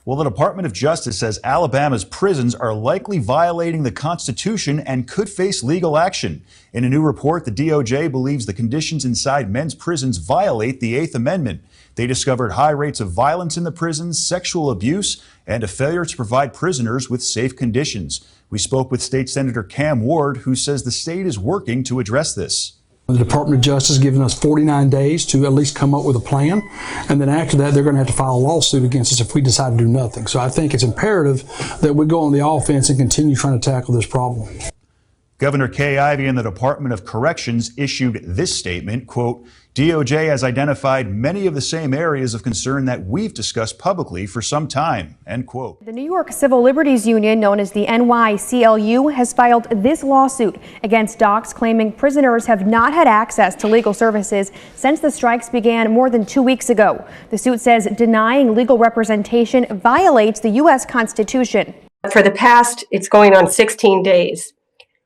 Well, the Department of Justice says Alabama's prisons are likely violating the Constitution and could face legal action. In a new report, the DOJ believes the conditions inside men's prisons violate the Eighth Amendment. They discovered high rates of violence in the prisons, sexual abuse, and a failure to provide prisoners with safe conditions. We spoke with State Senator Cam Ward, who says the state is working to address this. The Department of Justice has given us 49 days to at least come up with a plan, and then after that they're going to have to file a lawsuit against us if we decide to do nothing. So I think it's imperative that we go on the offense and continue trying to tackle this problem. Governor Kay Ivey and the Department of Corrections issued this statement, quote, DOJ has identified many of the same areas of concern that we've discussed publicly for some time, end quote. The New York Civil Liberties Union, known as the NYCLU, has filed this lawsuit against docs claiming prisoners have not had access to legal services since the strikes began more than 2 weeks ago. The suit says denying legal representation violates the U.S. Constitution. For the past, it's going on 16 days.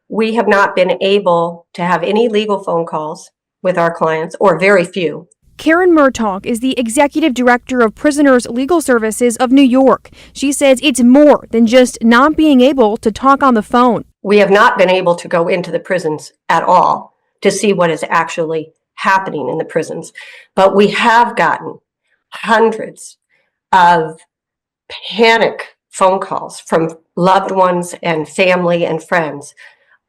We have not been able to have any legal phone calls with our clients, or very few. Karen Murtaugh is the executive director of Prisoners Legal Services of New York. She says it's more than just not being able to talk on the phone. We have not been able to go into the prisons at all to see what is actually happening in the prisons. But we have gotten hundreds of panic phone calls from loved ones and family and friends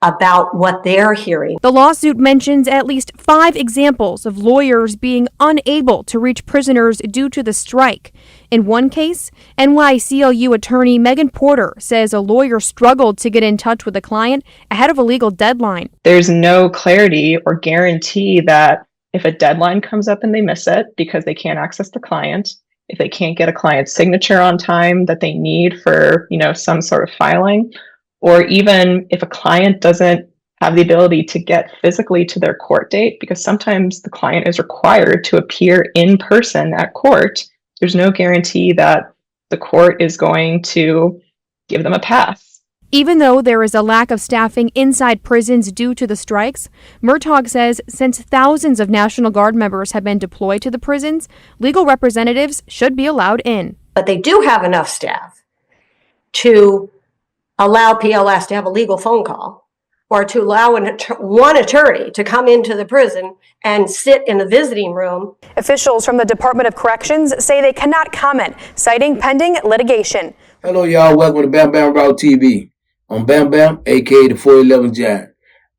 about what they're hearing. The lawsuit mentions at least 5 examples of lawyers being unable to reach prisoners due to the strike. In one case, NYCLU attorney Megan Porter says a lawyer struggled to get in touch with a client ahead of a legal deadline. There's no clarity or guarantee that if a deadline comes up and they miss it because they can't access the client, if they can't get a client's signature on time that they need for, some sort of filing, or even if a client doesn't have the ability to get physically to their court date, because sometimes the client is required to appear in person at court, there's no guarantee that the court is going to give them a pass. Even though there is a lack of staffing inside prisons due to the strikes, Murtaugh says since thousands of National Guard members have been deployed to the prisons, legal representatives should be allowed in. But they do have enough staff to allow PLS to have a legal phone call, or to allow one attorney to come into the prison and sit in the visiting room. Officials from the Department of Corrections say they cannot comment, citing pending litigation. Hello, y'all. Welcome to Bam Bam Raw TV. I'm Bam Bam, a.k.a. the 411 Giant.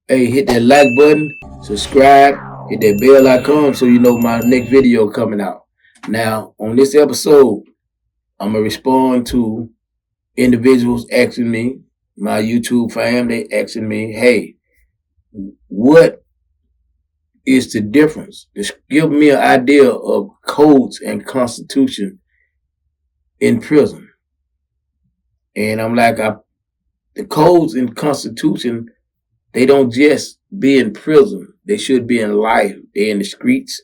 Hey, hit that like button, subscribe, hit that bell icon so you know my next video coming out. Now, on this episode, I'm going to respond to individuals asking me, my YouTube family asking me, hey, what is the difference? Just give me an idea of codes and constitution in prison. And I'm like, the codes and constitution, they don't just be in prison. They should be in life. They're in the streets.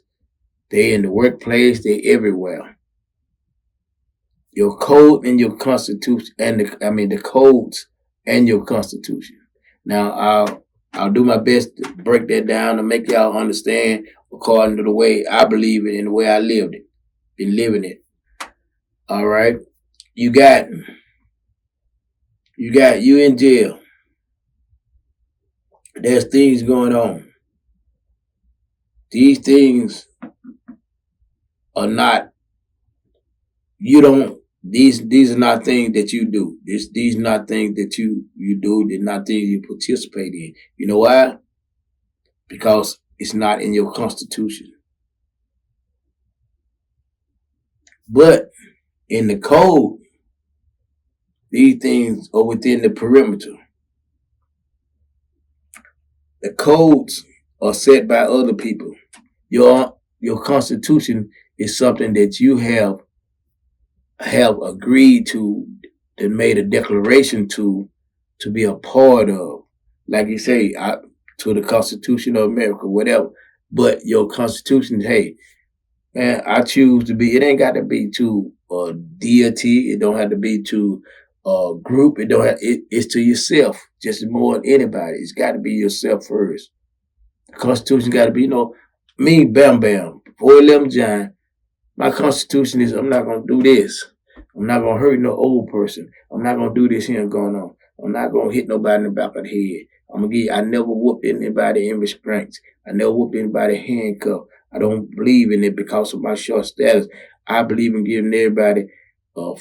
They're in the workplace. They're everywhere. Your code and your constitution, and the codes and your constitution. Now, I'll do my best to break that down and make y'all understand according to the way I believe it and the way I lived it, been living it. All right, you in jail. There's things going on. These things are not. These are not things that you do. These are not things that you do. They're not things you participate in. You know why? Because it's not in your constitution. But in the code, these things are within the perimeter. The codes are set by other people. Your constitution is something that you have agreed to, that made a declaration to be a part of. Like you say, to the Constitution of America, whatever. But your constitution, hey, man, I choose to be, it ain't got to be to a deity. It don't have to be to a group. It's to yourself, just more than anybody. It's got to be yourself first. The Constitution got to be, me, Bam Bam, 411 Giant. My constitution is, I'm not going to do this. I'm not gonna hurt no old person. I'm not gonna do this here going on. I'm not gonna hit nobody in the back of the head. I never whooped anybody in restraints. I never whooped anybody handcuffed. I don't believe in it because of my short status. I believe in giving everybody a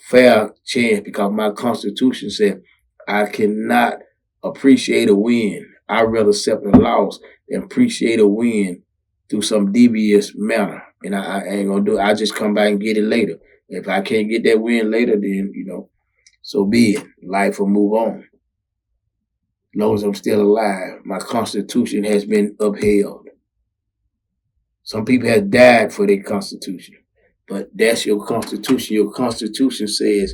fair chance because my Constitution said I cannot appreciate a win. I'd rather accept a loss than appreciate a win through some devious manner. And I ain't gonna do it. I just come back and get it later. If I can't get that win later, then, so be it. Life will move on. As long as I'm still alive, my Constitution has been upheld. Some people have died for their Constitution, but that's your Constitution. Your Constitution says,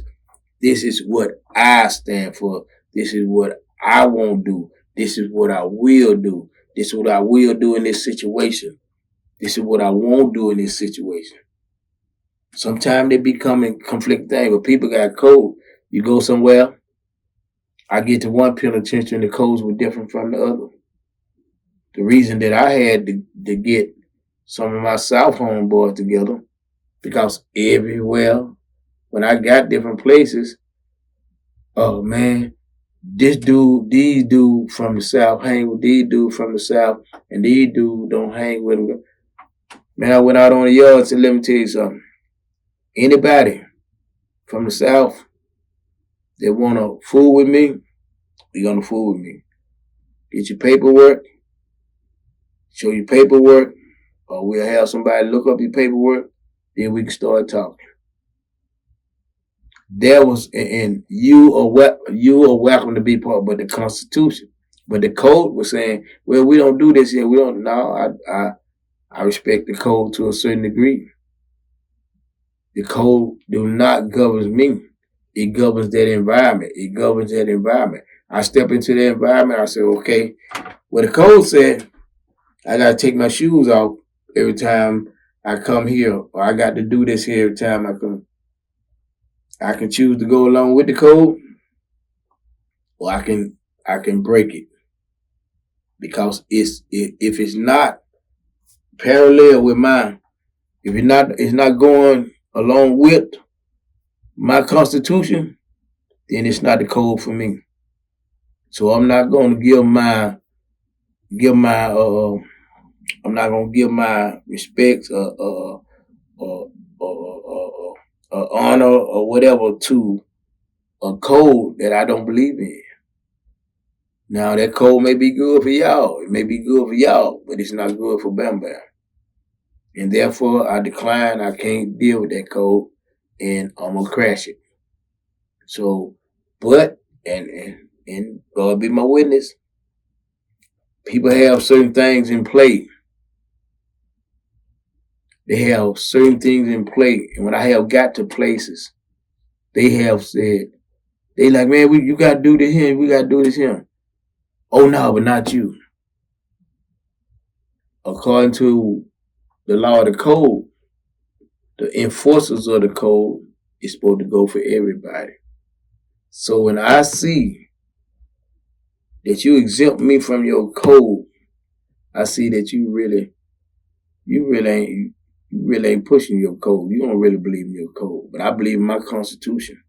this is what I stand for. This is what I won't do. This is what I will do. This is what I will do in this situation. This is what I won't do in this situation. Sometimes they become in conflict things, but people got code. You go somewhere, I get to one penitentiary and the codes were different from the other. The reason that I had to get some of my South homeboys together, because everywhere, when I got different places, oh man, these dude from the South hang with these dude from the South, and these dude don't hang with them. Man, I went out on the yard and said, let me tell you something. Anybody from the South that want to fool with me, you're going to fool with me. Get your paperwork, show your paperwork, or we'll have somebody look up your paperwork, then we can start talking. There was, and you are welcome to be part of the Constitution. But the code was saying, well, we don't do this here. We don't, no, I respect the code to a certain degree. The code do not govern me. It governs that environment. It governs that environment. I step into the environment. I say, okay, well, the code said I got to take my shoes off every time I come here, or I got to do this here every time I come. I can choose to go along with the code, or I can break it, because if it's not parallel with mine, if it's not going along with my Constitution, then it's not the code for me. So I'm not going to give my respect honor or whatever to a code that I don't believe in. Now that code may be good for y'all. It may be good for y'all, but it's not good for Bamm Bamm. And therefore I decline. I can't deal with that code, and I'm gonna crash it. So, but and God be my witness, people have certain things in play. They have certain things in play. And when I have got to places, they have said, they like, man, you got to do this here. We got to do this here. Oh, no, but not you. According to the law of the code, the enforcers of the code is supposed to go for everybody. So when I see that you exempt me from your code, I see that you really ain't pushing your code. You don't really believe in your code. But I believe in my Constitution.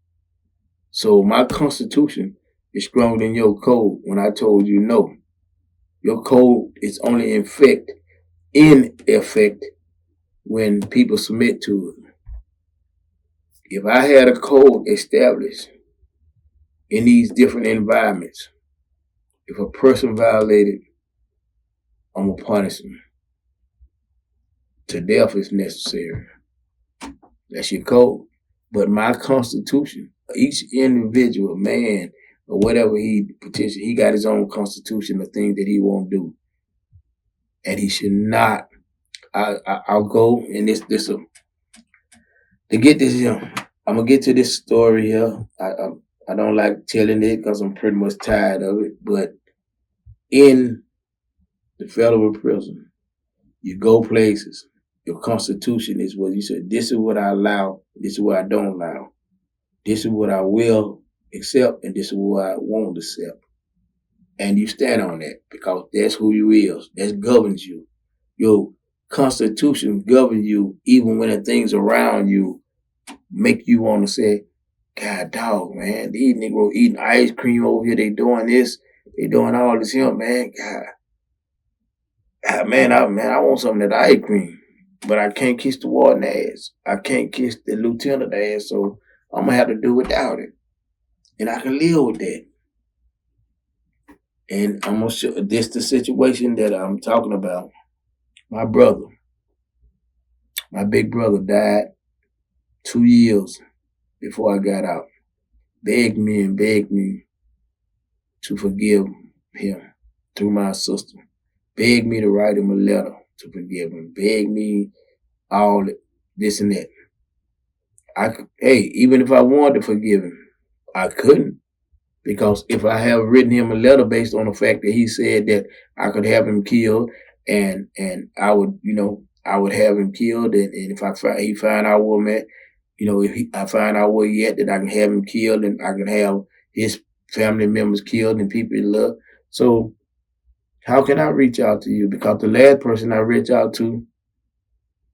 So my Constitution is stronger than your code. When I told you no, your code is only in effect when people submit to it. If I had a code established in these different environments, if a person violated, I'm going to punish them to death if necessary. That's your code. But my Constitution, each individual man or whatever he got his own Constitution of things that he won't do. And he should not. I'll go and to get this here. I'm gonna get to this story here. I don't like telling it because I'm pretty much tired of it. But in the federal prison, you go places. Your Constitution is what you said. This is what I allow. This is what I don't allow. This is what I will accept, and this is what I won't accept. And you stand on that because that's who you is. That governs you. Your Constitution governs you even when the things around you make you want to say, God dog, man, these niggas eating ice cream over here, they doing this, they doing all this here, man. God, man, I want some of that ice cream. But I can't kiss the warden ass. I can't kiss the lieutenant ass, so I'm gonna have to do without it. And I can live with that. And I'm gonna show this the situation that I'm talking about. My brother, my big brother died 2 years before I got out. Begged me to forgive him through my sister. Begged me to write him a letter to forgive him. Begged me all this and that. Even if I wanted to forgive him, I couldn't. Because if I have written him a letter based on the fact that he said that I could have him killed and I would, I would have him killed, and if he find out where I'm at, I find out where he at, that I can have him killed and I can have his family members killed and people he love. So how can I reach out to you? Because the last person I reached out to,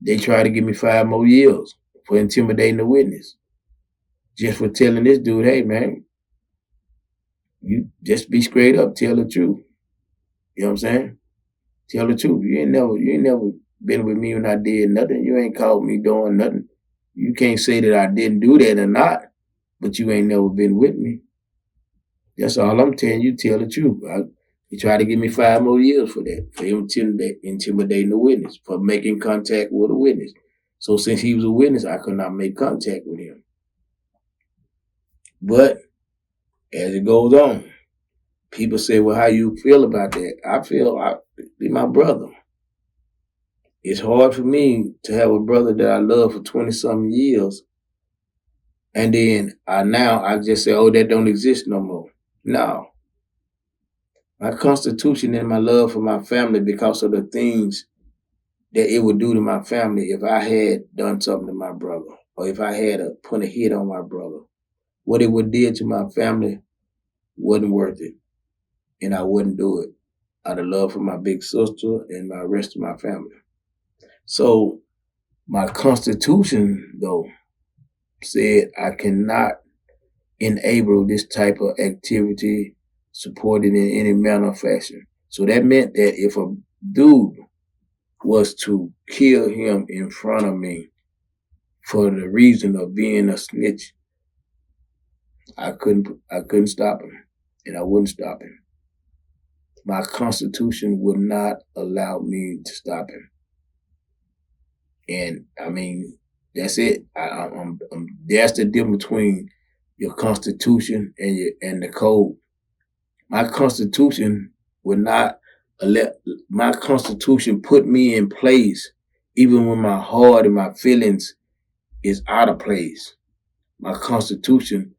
they tried to give me 5 more years for intimidating the witness. Just for telling this dude, hey man, you just be straight up, tell the truth. You know what I'm saying? Tell the truth. You ain't never been with me when I did nothing. You ain't caught me doing nothing. You can't say that I didn't do that or not, but you ain't never been with me. That's all I'm telling you, tell the truth. He tried to give me 5 more years for that, for him intimidating the witness, for making contact with a witness. So since he was a witness, I could not make contact with him. But as it goes on, people say, well, how you feel about that? I feel be my brother. It's hard for me to have a brother that I love for 20-something years, and then I just say, oh, that don't exist no more. No. My constitution and my love for my family, because of the things that it would do to my family if I had done something to my brother, or if I had put a hit on my brother, what it would do to my family wasn't worth it. And I wouldn't do it out of love for my big sister and my rest of my family. So my constitution, though, said I cannot enable this type of activity supported in any manner or fashion. So that meant that if a dude was to kill him in front of me for the reason of being a snitch, I couldn't stop him, and I wouldn't stop him. My constitution would not allow me to stop him. And I mean, that's it. That's the difference between your constitution and the code. My constitution would not let my constitution put me in place, even when my heart and my feelings is out of place. My constitution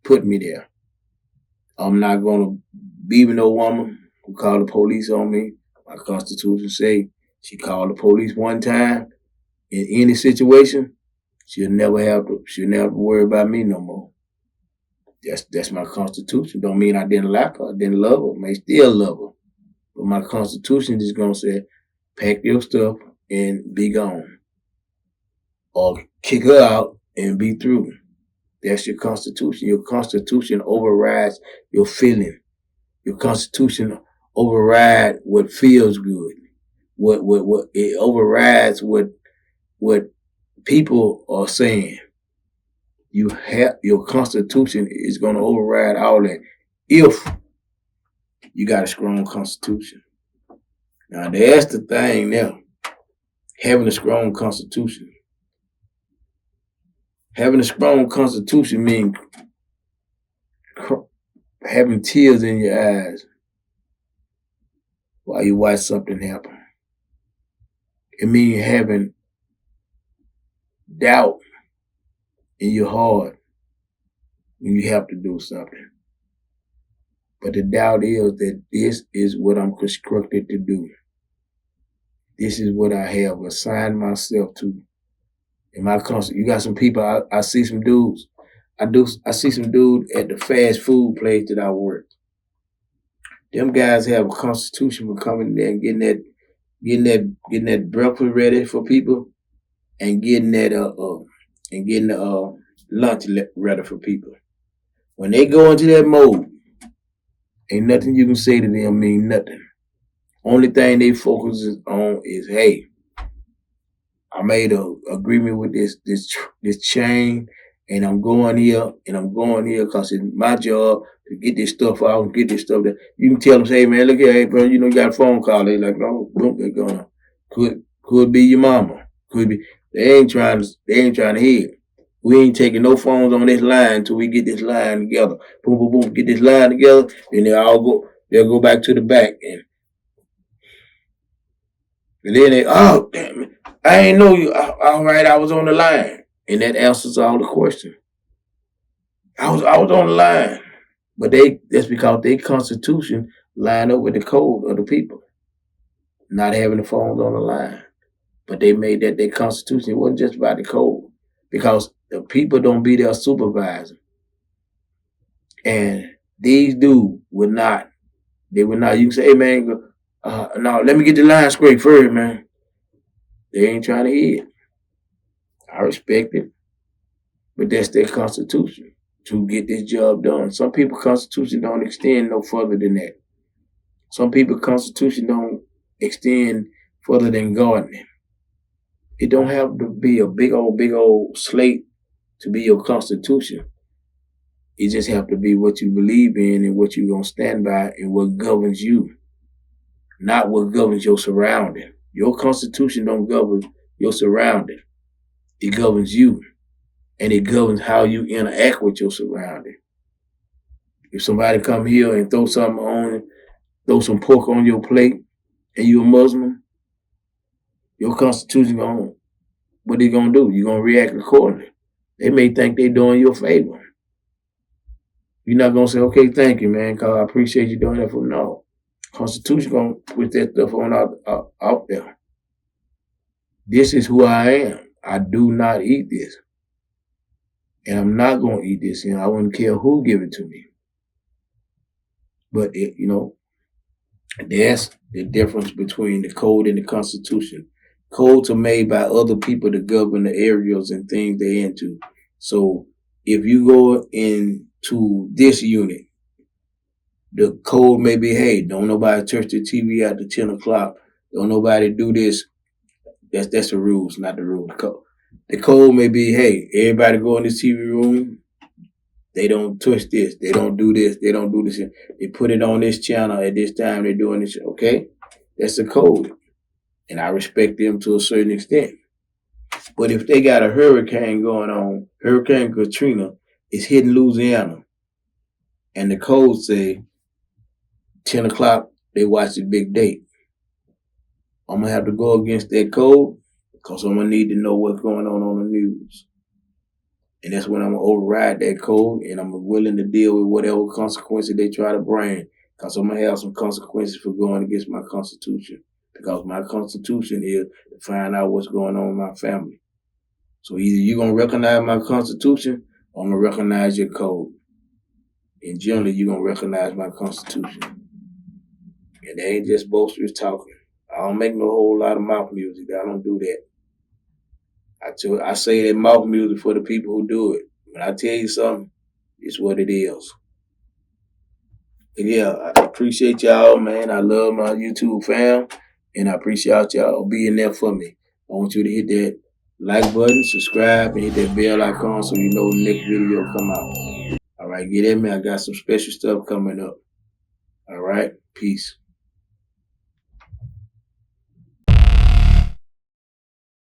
put me there. I'm not gonna be with no woman who called the police on me. My constitution say she called the police one time in any situation, she'll never worry about me no more. That's my constitution. Don't mean I didn't like her, didn't love her, may still love her. But my constitution is gonna say, pack your stuff and be gone. Or kick her out and be through. That's your constitution. Your constitution overrides your feeling. Your constitution overrides what feels good. What it overrides what people are saying. Your constitution is going to override all that if you got a strong constitution. Now that's the thing now. Having a strong constitution. Having a strong constitution means having tears in your eyes while you watch something happen. It means having doubt in your heart when you have to do something. But the doubt is that this is what I'm constructed to do. This is what I have assigned myself to. In my country, you got some people, I see some dudes. I see some dude at the fast food place that I work. Them guys have a constitution for coming there and getting that breakfast ready for people, and getting that and getting the lunch ready for people. When they go into that mode, ain't nothing you can say to them mean nothing. Only thing they focus on is, hey, I made a agreement with this chain, and I'm going here, because it's my job to get this stuff out and get this stuff that you can tell them, say, hey man, look here, hey bro, you got a phone call. They like, no, boom, they're gonna could be your mama, could be. They ain't trying to hear. We ain't taking no phones on this line until we get this line together. Boom, boom, boom, get this line together, then they'll go back to the back and then they, oh, damn it, I ain't know you. All right, I was on the line. And that answers all the questions. I was on the line. But that's because their constitution lined up with the code of the people, not having the phones on the line. But they made that their constitution. It wasn't just about the code, because the people don't be their supervisor. And these dudes would not. They would not. You can say, hey man, no, let me get the line straight first, man. They ain't trying to hear it. I respect it, but that's their constitution to get this job done. Some people's constitution don't extend no further than that. Some people's constitution don't extend further than gardening. It don't have to be a big old slate to be your constitution. It just have to be what you believe in and what you're going to stand by and what governs you, not what governs your surrounding. Your constitution don't govern your surrounding. It governs you, and it governs how you interact with your surrounding. If somebody come here and throw some pork on your plate, and you're a Muslim, your constitution what they gonna do? You're gonna react accordingly. They may think they doing you a favor. You're not gonna say, okay, thank you, man, because I appreciate you doing that for me. No. Constitution gonna put that stuff on out there. This is who I am. I do not eat this. And I'm not going to eat this. I wouldn't care who give it to me. But, that's the difference between the code and the Constitution. Codes are made by other people to govern the areas and things they're into. So if you go into this unit, the code may be, hey, don't nobody touch the TV after 10 o'clock. Don't nobody do this. That's the rules, not the rule. The code may be, hey, everybody go in the TV room. They don't touch this. They don't do this. They don't do this. They put it on this channel at this time. They're doing this. Okay? That's the code. And I respect them to a certain extent. But if they got a hurricane going on, Hurricane Katrina is hitting Louisiana, and the code say 10 o'clock, they watch the big date. I'm going to have to go against that code because I'm going to need to know what's going on the news. And that's when I'm going to override that code, and I'm willing to deal with whatever consequences they try to bring, because I'm going to have some consequences for going against my constitution, because my constitution is to find out what's going on in my family. So either you're going to recognize my constitution or I'm going to recognize your code. And generally, you're going to recognize my constitution. And they ain't just boasters talking. I don't make no whole lot of mouth music. I don't do that. I say that mouth music for the people who do it. When I tell you something, it's what it is. And yeah, I appreciate y'all, man. I love my YouTube fam, and I appreciate y'all being there for me. I want you to hit that like button, subscribe, and hit that bell icon so you know when the next video come out. All right, get in me. I got some special stuff coming up. All right, peace.